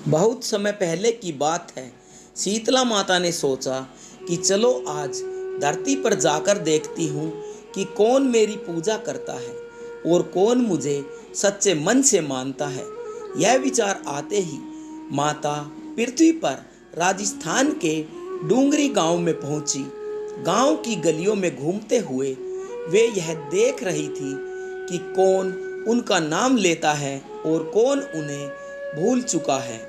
बहुत समय पहले की बात है। शीतला माता ने सोचा कि चलो आज धरती पर जाकर देखती हूँ कि कौन मेरी पूजा करता है और कौन मुझे सच्चे मन से मानता है। यह विचार आते ही माता पृथ्वी पर राजस्थान के डूंगरी गांव में पहुंची। गांव की गलियों में घूमते हुए वे यह देख रही थी कि कौन उनका नाम लेता है और कौन उन्हें भूल चुका है।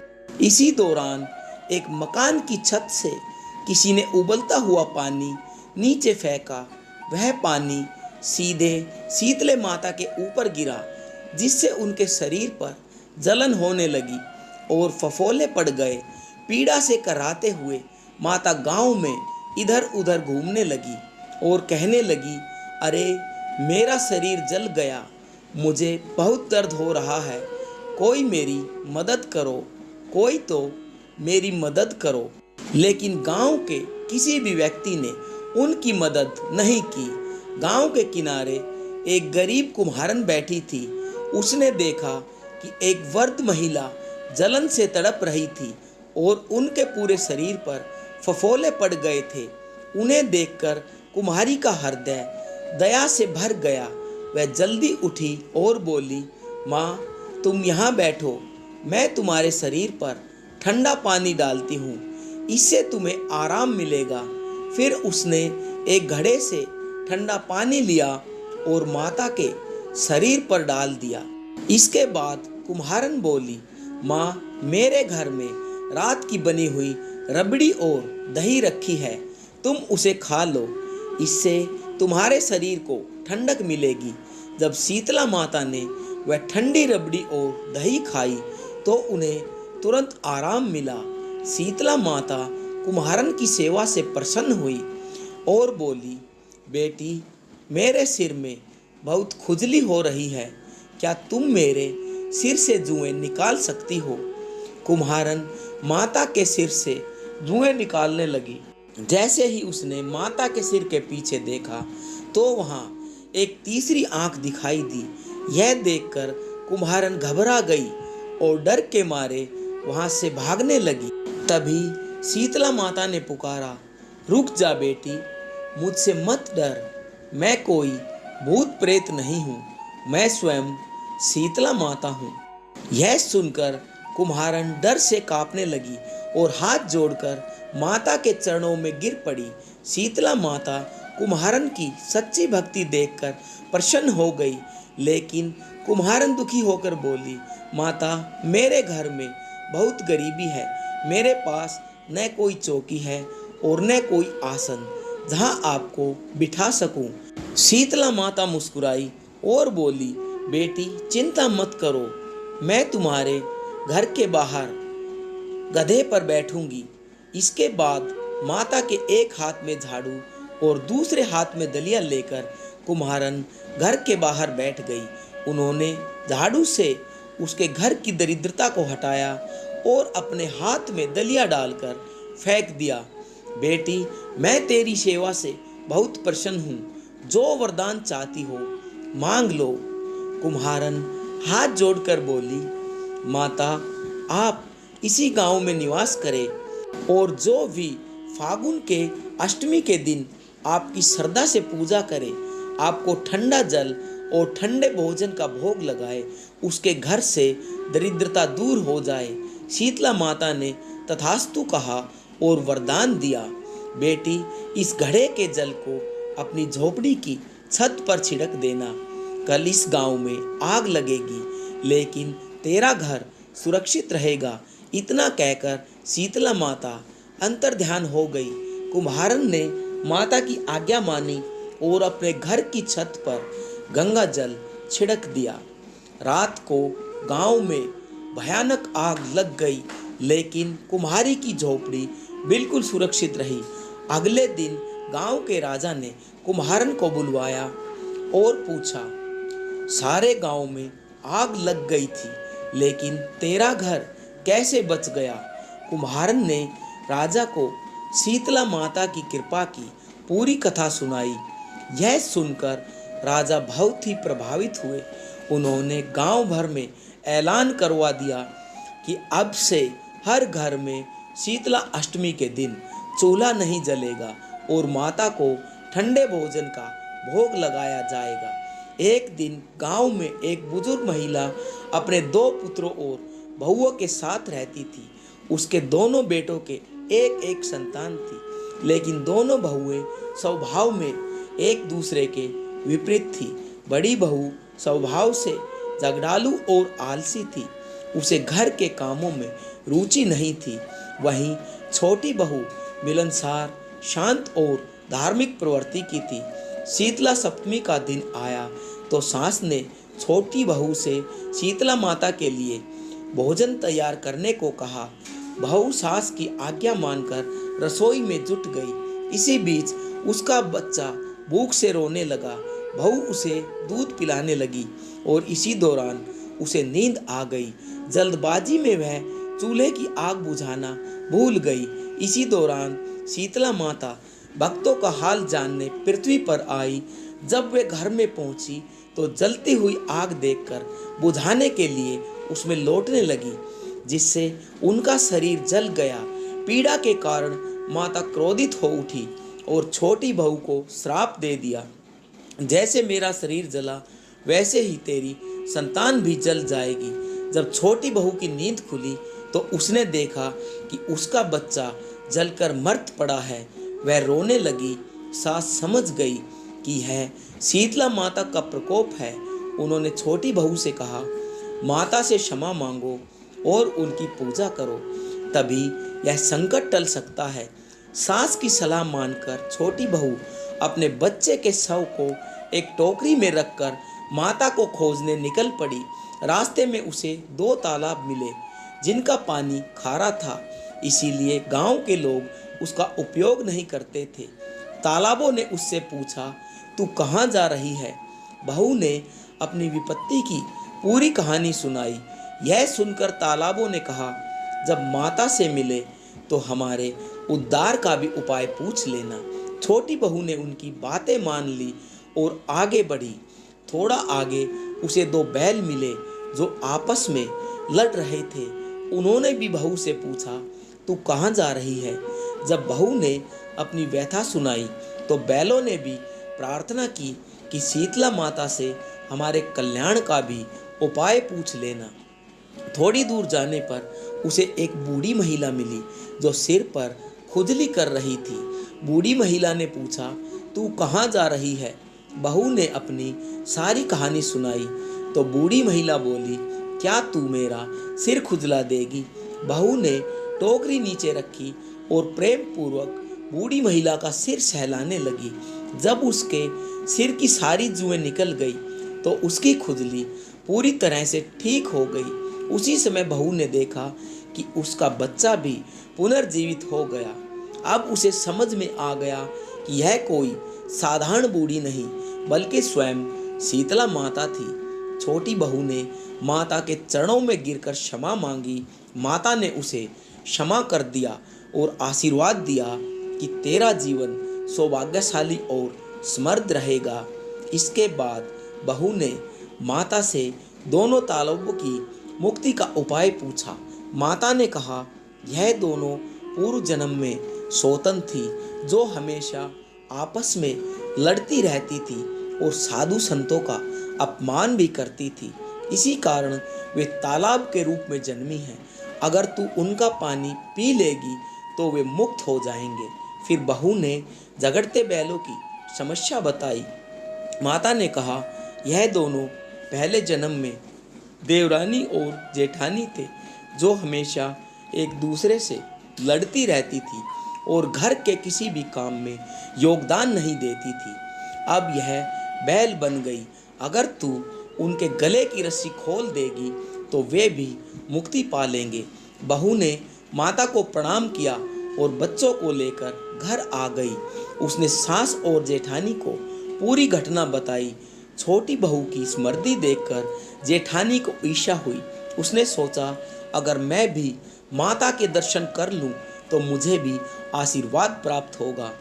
इसी दौरान एक मकान की छत से किसी ने उबलता हुआ पानी नीचे फेंका। वह पानी सीधे शीतले माता के ऊपर गिरा, जिससे उनके शरीर पर जलन होने लगी और फफोले पड़ गए। पीड़ा से कराहते हुए माता गांव में इधर उधर घूमने लगी और कहने लगी, अरे मेरा शरीर जल गया, मुझे बहुत दर्द हो रहा है, कोई मेरी मदद करो, कोई तो मेरी मदद करो। लेकिन गांव के किसी भी व्यक्ति ने उनकी मदद नहीं की। गांव के किनारे एक गरीब कुम्हारन बैठी थी। उसने देखा कि एक वृद्ध महिला जलन से तड़प रही थी और उनके पूरे शरीर पर फफोले पड़ गए थे। उन्हें देखकर कुम्हारी का हृदय दया से भर गया। वह जल्दी उठी और बोली, माँ तुम यहाँ बैठो, मैं तुम्हारे शरीर पर ठंडा पानी डालती हूँ, इससे तुम्हें आराम मिलेगा। फिर उसने एक घड़े से ठंडा पानी लिया और माता के शरीर पर डाल दिया। इसके बाद कुम्हारन बोली, माँ मेरे घर में रात की बनी हुई रबड़ी और दही रखी है, तुम उसे खा लो, इससे तुम्हारे शरीर को ठंडक मिलेगी। जब शीतला माता ने वह ठंडी रबड़ी और दही खाई तो उन्हें तुरंत आराम मिला। शीतला माता कुम्हारन की सेवा से प्रसन्न हुई और बोली, बेटी मेरे सिर में बहुत खुजली हो रही है, क्या तुम मेरे सिर से जुएं निकाल सकती हो? कुम्हारन माता के सिर से जुएं निकालने लगी। जैसे ही उसने माता के सिर के पीछे देखा तो वहाँ एक तीसरी आंख दिखाई दी। यह देखकर कुम्हारन घबरा गई और डर के मारे वहाँ से भागने लगी। तभी शीतला माता ने पुकारा, रुक जा बेटी, मुझसे मत डर, मैं कोई भूत प्रेत नहीं हूँ, मैं स्वयं शीतला माता हूँ। यह सुनकर कुम्हारन डर से कांपने लगी और हाथ जोड़कर माता के चरणों में गिर पड़ी। शीतला माता कुम्हारन की सच्ची भक्ति देखकर प्रसन्न हो गई, लेकिन कुम्हारन दुखी होकर बोली, माता मेरे घर में बहुत गरीबी है, मेरे पास न कोई चौकी है और न कोई आसन जहां आपको बिठा सकूं। शीतला माता मुस्कुराई और बोली, बेटी चिंता मत करो, मैं तुम्हारे घर के बाहर गधे पर बैठूंगी। इसके बाद माता के एक हाथ में झाड़ू और दूसरे हाथ में दलिया लेकर कुम्हारन घर के बाहर बैठ गई। उन्होंने झाड़ू से उसके घर की दरिद्रता को हटाया और अपने हाथ में दलिया डालकर फेंक दिया। बेटी मैं तेरी सेवा से बहुत प्रसन्न हूँ, जो वरदान चाहती हो मांग लो। कुम्हारन हाथ जोड़कर बोली, माता आप इसी गांव में निवास करें और जो भी फागुन के अष्टमी के दिन आपकी श्रद्धा से पूजा करे, आपको ठंडा जल और ठंडे भोजन का भोग लगाए, उसके घर से दरिद्रता दूर हो जाए। शीतला माता ने तथास्तु कहा और वरदान दिया। बेटी इस घड़े के जल को अपनी झोपड़ी की छत पर छिड़क देना, कल इस गांव में आग लगेगी लेकिन तेरा घर सुरक्षित रहेगा। इतना कहकर शीतला माता अंतर्ध्यान हो गई। कुम्हारन ने माता की आज्ञा मानी और अपने घर की छत पर गंगा जल छिड़क दिया। रात को गांव में भयानक आग लग गई, लेकिन कुम्हारी की झोपड़ी बिल्कुल सुरक्षित रही। अगले दिन गांव के राजा ने कुम्हारन को बुलवाया और पूछा, सारे गांव में आग लग गई थी लेकिन तेरा घर कैसे बच गया? कुम्हारन ने राजा को शीतला माता की कृपा की पूरी कथा सुनाई। यह सुनकर राजा बहुत ही प्रभावित हुए। उन्होंने गांव भर में ऐलान करवा दिया कि अब से हर घर में शीतला अष्टमी के दिन चूल्हा नहीं जलेगा और माता को ठंडे भोजन का भोग लगाया जाएगा। एक दिन गांव में एक बुजुर्ग महिला अपने 2 पुत्रों और बहुओं के साथ रहती थी। उसके दोनों बेटों के एक एक संतान थी, लेकिन दोनों बहुएं स्वभाव में एक दूसरे के विपरीत थी। बड़ी बहू स्वभाव से झगड़ालू और आलसी थी, उसे घर के कामों में रुचि नहीं थी। वहीं छोटी बहू मिलनसार, शांत और धार्मिक प्रवृत्ति की थी। शीतला सप्तमी का दिन आया तो सास ने छोटी बहू से शीतला माता के लिए भोजन तैयार करने को कहा। बहू सास की आज्ञा मानकर रसोई में जुट गई। इसी बीच उसका बच्चा भूख से रोने लगा। बहू उसे दूध पिलाने लगी और इसी दौरान उसे नींद आ गई। जल्दबाजी में वह चूल्हे की आग बुझाना भूल गई। इसी दौरान शीतला माता भक्तों का हाल जानने पृथ्वी पर आई। जब वे घर में पहुंची तो जलती हुई आग देखकर बुझाने के लिए उसमें लौटने लगी, जिससे उनका शरीर जल गया। पीड़ा के कारण माता क्रोधित हो उठी और छोटी बहू को श्राप दे दिया, जैसे मेरा शरीर जला वैसे ही तेरी संतान भी जल जाएगी। जब छोटी बहू की नींद खुली तो उसने देखा कि उसका बच्चा जलकर मर्त पड़ा है। वह रोने लगी। सास समझ गई कि यह शीतला माता का प्रकोप है। उन्होंने छोटी बहू से कहा, माता से क्षमा मांगो और उनकी पूजा करो, तभी यह संकट टल सकता है। सास की सलाह मानकर छोटी बहू अपने बच्चे के शव को एक टोकरी में रखकर माता को खोजने निकल पड़ी। रास्ते में उसे 2 तालाब मिले जिनका पानी खारा था, इसीलिए गांव के लोग उसका उपयोग नहीं करते थे। तालाबों ने उससे पूछा, तू कहाँ जा रही है? बहू ने अपनी विपत्ति की पूरी कहानी सुनाई। यह सुनकर तालाबों ने कहा, जब माता से मिले तो हमारे उद्धार का भी उपाय पूछ लेना। छोटी बहू ने उनकी बातें मान ली और आगे बढ़ी। थोड़ा आगे उसे 2 बैल मिले जो आपस में लड़ रहे थे। उन्होंने भी बहू से पूछा, तू कहाँ जा रही है? जब बहू ने अपनी व्यथा सुनाई तो बैलों ने भी प्रार्थना की कि शीतला माता से हमारे कल्याण का भी उपाय पूछ लेना। थोड़ी दूर जाने पर उसे एक बूढ़ी महिला मिली जो सिर पर खुजली कर रही थी। बूढ़ी महिला ने पूछा, तू कहाँ जा रही है? बहू ने अपनी सारी कहानी सुनाई तो बूढ़ी महिला बोली, क्या तू मेरा सिर खुजला देगी? बहू ने टोकरी नीचे रखी और प्रेम पूर्वक बूढ़ी महिला का सिर सहलाने लगी। जब उसके सिर की सारी जुएं निकल गई तो उसकी खुजली पूरी तरह से ठीक हो गई। उसी समय बहू ने देखा कि उसका बच्चा भी पुनर्जीवित हो गया। अब उसे समझ में आ गया कि यह कोई साधारण बूढ़ी नहीं बल्कि स्वयं शीतला माता थी। छोटी बहू ने माता के चरणों में गिरकर क्षमा मांगी। माता ने उसे क्षमा कर दिया और आशीर्वाद दिया कि तेरा जीवन सौभाग्यशाली और समृद्ध रहेगा। इसके बाद बहू ने माता से दोनों तालाबों की मुक्ति का उपाय पूछा। माता ने कहा, यह दोनों पूर्व जन्म में सौतन थी जो हमेशा आपस में लड़ती रहती थी और साधु संतों का अपमान भी करती थी। इसी कारण वे तालाब के रूप में जन्मी हैं। अगर तू उनका पानी पी लेगी तो वे मुक्त हो जाएंगे। फिर बहू ने झगड़ते बैलों की समस्या बताई। माता ने कहा, यह दोनों पहले जन्म में देवरानी और जेठानी थे जो हमेशा एक दूसरे से लड़ती रहती थी और घर के किसी भी काम में योगदान नहीं देती थी। अब यह बैल बन गई। अगर तू उनके गले की रस्सी खोल देगी तो वे भी मुक्ति पा लेंगे। बहू ने माता को प्रणाम किया और बच्चों को लेकर घर आ गई। उसने सास और जेठानी को पूरी घटना बताई। छोटी बहू की स्मृति देखकर जेठानी को ईर्ष्या हुई। उसने सोचा, अगर मैं भी माता के दर्शन कर लूं तो मुझे भी आशीर्वाद प्राप्त होगा।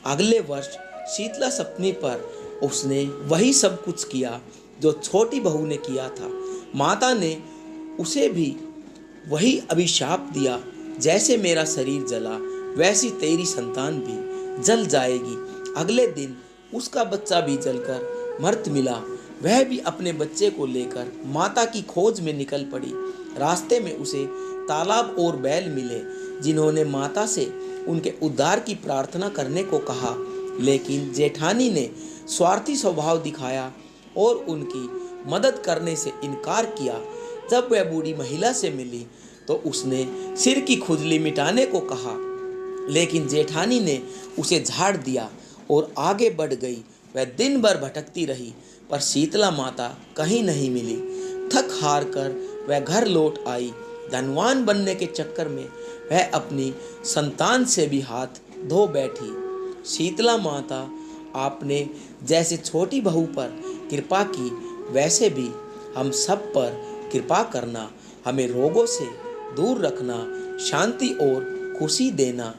अगले वर्ष शीतला सप्तमी पर उसने वही सब कुछ किया जो छोटी बहू ने किया था। माता ने उसे भी वही अभिशाप दिया जैसे मेरा शरीर जला वैसी तेरी संतान भी जल जाएगी। अगले दिन उसका बच्चा भी जलकर मर्त मिला। वह भी अपने बच्चे को लेकर माता की खोज में निकल पड़ी। रास्ते में उसे तालाब और बैल मिले, जिन्होंने माता से उनके उद्धार की प्रार्थना करने को कहा, लेकिन जेठानी ने स्वार्थी स्वभाव दिखाया और उनकी मदद करने से इनकार किया। जब वह बूढ़ी महिला से मिली तो उसने सिर की खुजली मिटाने को कहा, लेकिन जेठानी ने उसे झाड़ दिया और आगे बढ़ गई। वह दिन भर भटकती रही, पर शीतला माता कहीं नहीं मिली। थक हार कर वह घर लौट आई। धनवान बनने के चक्कर में वह अपनी संतान से भी हाथ धो बैठी। शीतला माता, आपने जैसे छोटी बहू पर कृपा की, वैसे भी हम सब पर कृपा करना। हमें रोगों से दूर रखना, शांति और खुशी देना।